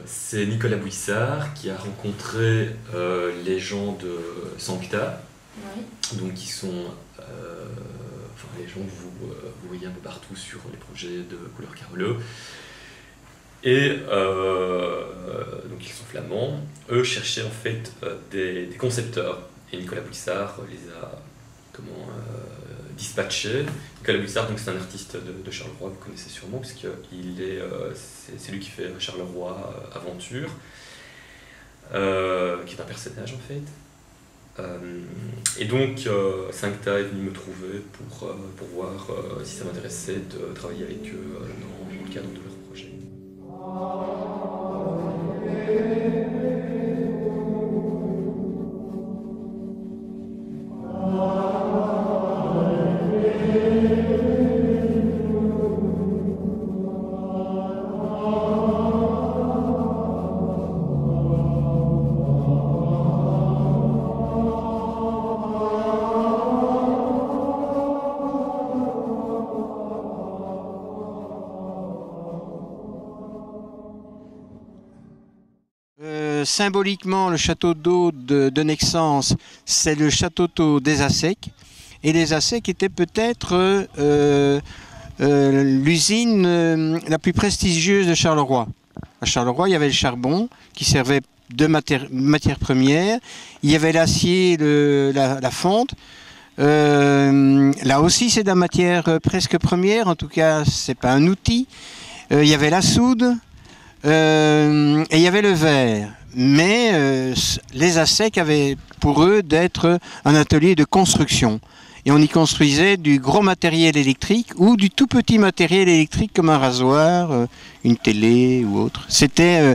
C'est Nicolas Bouissard qui a rencontré les gens de Sancta, Oui. donc qui sont enfin, les gens que vous voyez un peu partout sur les projets de Couleur Carolo. Et donc ils sont flamands. Eux cherchaient en fait des concepteurs. Et Nicolas Bouissard les a dispatchés. Nicolas Bouissard, donc c'est un artiste de Charleroi, vous connaissez sûrement, puisque c'est lui qui fait Charleroi Aventure, qui est un personnage en fait. Et donc Sancta est venu me trouver pour voir si ça m'intéressait de travailler avec eux dans le cadre de leur projet. Symboliquement, le château d'eau de Nexens, c'est le château d'eau des Assèques. Et les Assèques étaient peut-être l'usine la plus prestigieuse de Charleroi. À Charleroi, il y avait le charbon qui servait de matière première. Il y avait l'acier, la fonte. Là aussi, c'est de la matière presque première. En tout cas, c'est pas un outil. Il y avait la soude. Et il y avait le verre. Mais les Assèques avaient pour eux d'être un atelier de construction. Et on y construisait du gros matériel électrique ou du tout petit matériel électrique comme un rasoir, une télé ou autre. C'était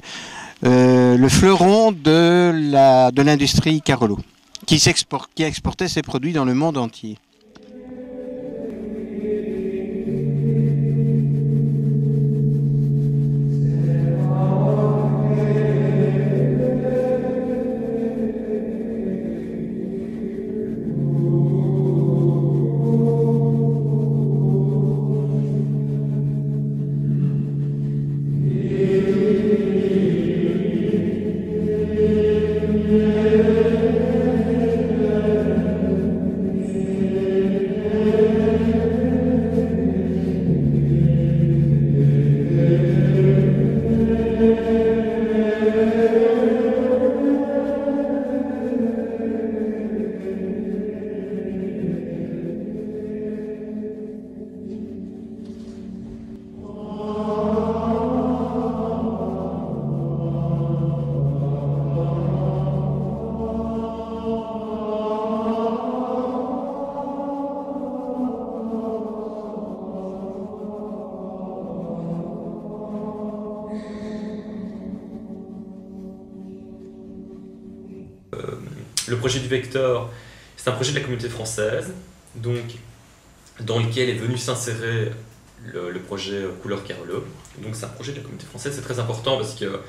le fleuron de l'industrie Carolo, qui exportait ses produits dans le monde entier. Le projet du Vecteur, c'est un projet de la communauté française, donc, dans lequel est venu s'insérer le projet Couleur Carolo. Donc c'est un projet de la communauté française, c'est très important parce que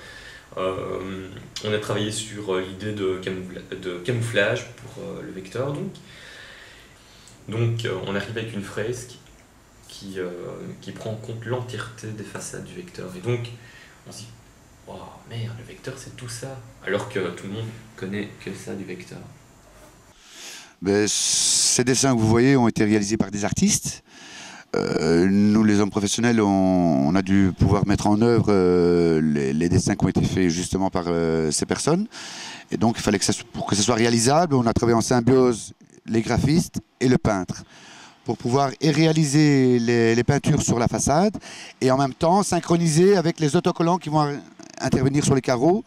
on a travaillé sur l'idée de camouflage pour le Vecteur. Donc on arrive avec une fresque qui prend en compte l'entièreté des façades du Vecteur. Et donc on se dit, oh merde, le Vecteur c'est tout ça, alors que tout le monde connaît que ça du Vecteur. Ben, ces dessins que vous voyez ont été réalisés par des artistes. Nous, les hommes professionnels, on a dû pouvoir mettre en œuvre les dessins qui ont été faits justement par ces personnes. Et donc, il fallait que pour que ça soit réalisable, on a travaillé en symbiose les graphistes et le peintre pour pouvoir réaliser les peintures sur la façade et en même temps synchroniser avec les autocollants qui vont intervenir sur les carreaux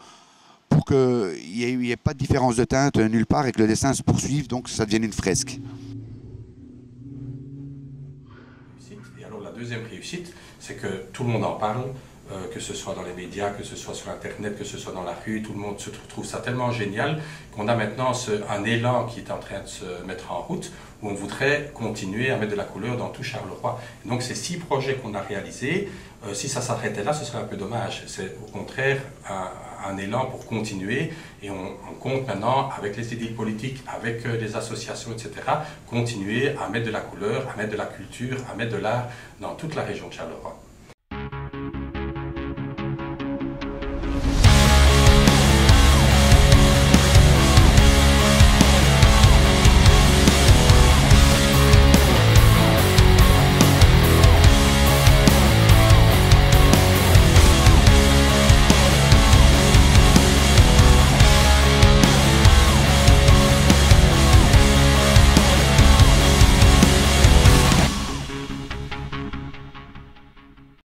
pour qu'il n'y ait pas de différence de teinte nulle part et que le dessin se poursuive, donc ça devienne une fresque. Et alors la deuxième réussite, c'est que tout le monde en parle, que ce soit dans les médias, que ce soit sur Internet, que ce soit dans la rue, tout le monde trouve ça tellement génial qu'on a maintenant un élan qui est en train de se mettre en route, où on voudrait continuer à mettre de la couleur dans tout Charleroi. Et donc ces 6 projets qu'on a réalisés, si ça s'arrêtait là, ce serait un peu dommage. C'est au contraire un élan pour continuer et on compte maintenant avec les idées politiques, avec les associations, etc., continuer à mettre de la couleur, à mettre de la culture, à mettre de l'art dans toute la région de Charleroi.